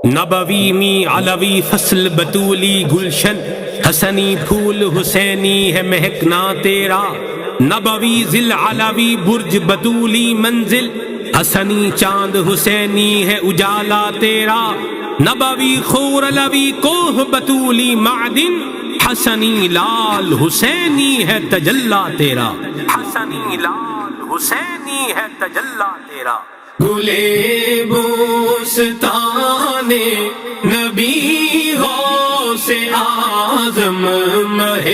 نبوی می علوی فصل بطولی گلشن، حسنی پھول حسینی ہے مہکنا تیرا۔ نبوی ذل علوی برج بطولی منزل، حسنی چاند حسینی ہے اجالا تیرا۔ نبوی خور علوی کوہ بطولی معدن، حسنی لال حسینی ہے تجلا تیرا۔ حسنی لال حسینی ہے تجلا تیرا۔ گلے بوستان نبی غوث اعظم مہ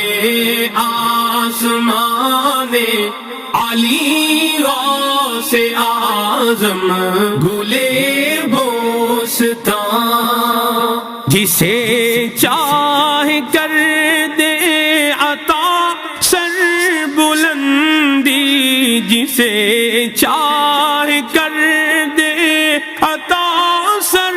آسمان علی غوث اعظم گلے بوستان، جسے چاہ کر دے عطا سر بلندی، جسے چاہ کر دے عطا سر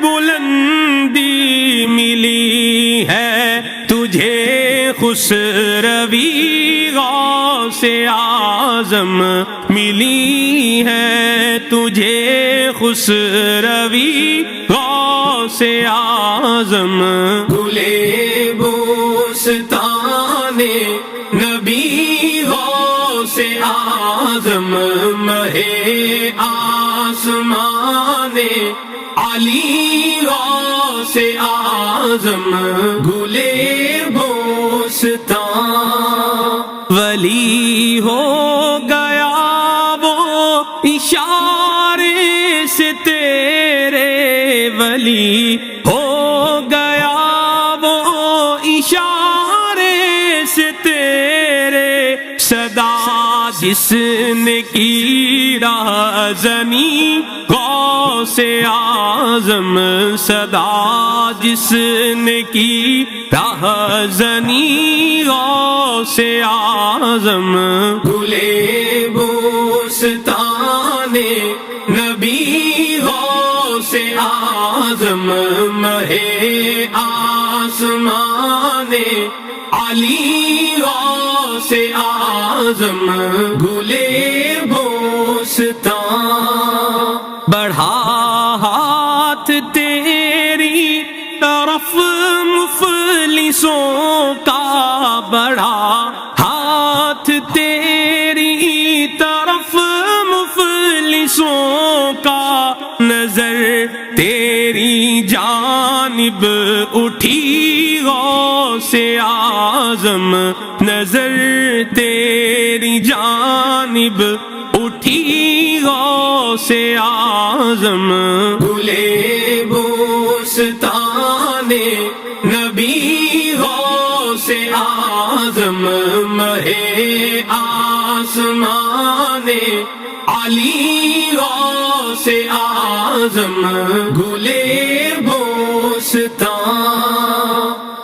بلندی، ملی ہے تجھے خسروی غوث اعظم، ملی ہے تجھے خسروی غوث اعظم۔ گلے بوستان نبی غوث اعظم مہ آسمان علی غوث اعظم گلے بوستان۔ ولی ہو گیا وہ اشارے سے تیرے، ولی ہو گیا وہ اشارے سے تیرے، صدا جس نے کی رہزنی غوث اعظم، صدا جس نے کی رہزنی غوث اعظم۔ گلے بوستان نبی غوث اعظم مہ آسمان علی غوث اعظم گلے بوستان۔ بڑھا ہاتھ تیری طرف مفلسوں کا، بڑھا ہاتھ تیری طرف مفلسوں کا، نظر تیری جانب اٹھی غوث اعظم، نظر تیری جانب اٹھی غوث اعظم۔ گلے بوستان نبی غوث اعظم مہ آسمان علی غوث اعظم گلے بوستان۔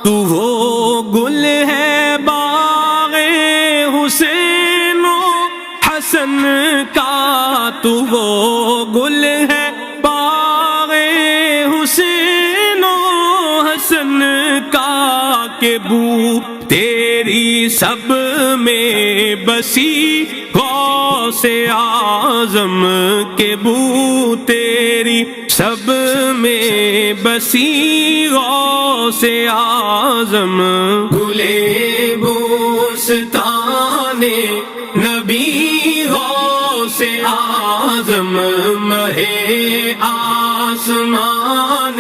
تو وہ گل ہے باغ حسین و حسن کا، تو وہ گل ہے باغ حسین و حسن کا، کہ بو تیری سب میں بسی غوث اعظم، کہ بو تیری سب میں بسی غوث اعظم۔ گلے بوستان نبی غوث اعظم مہ آسمان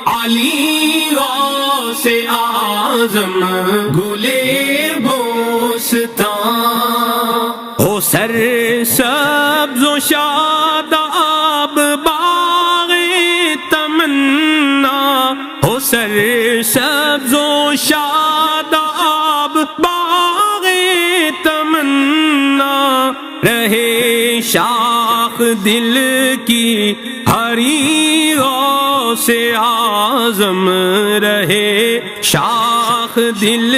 علی غوث اعظم گلے بوستان۔ ہو سر سبز و شاداب باغ تمنا، ہو سر سبز و شاداب باغ تمنا، رہے شاخ دل کی ہری غوث اعظم، رہے شاخ دل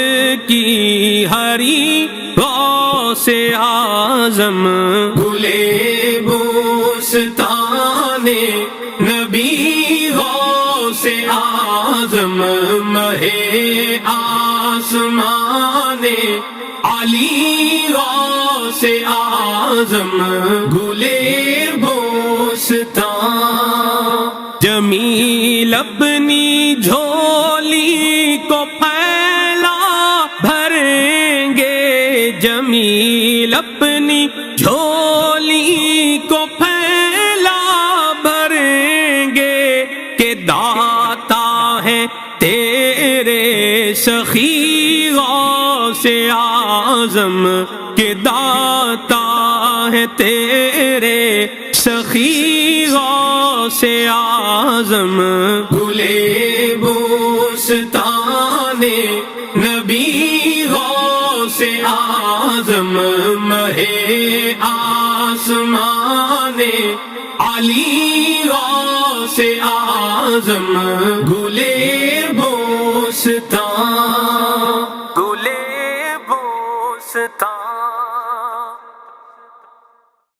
کی ہری غوث اعظم۔ گلے بوستان نبی غوث اعظم مہ آسمان علی غوث اعظم گلے بوستان۔ جمیل اپنی جھولی کو پھیلا بھریں گے، جمیل اپنی جھولی کو پھیلا بھریں گے، کہ داتا ہے تیرے سخی غوث اعظم، کہ داتا ہے تیرے سخی غوث اعظم۔ گلے بوستان نبی غوث اعظم، مہ آسمان علی غوث اعظم، گلے بوستان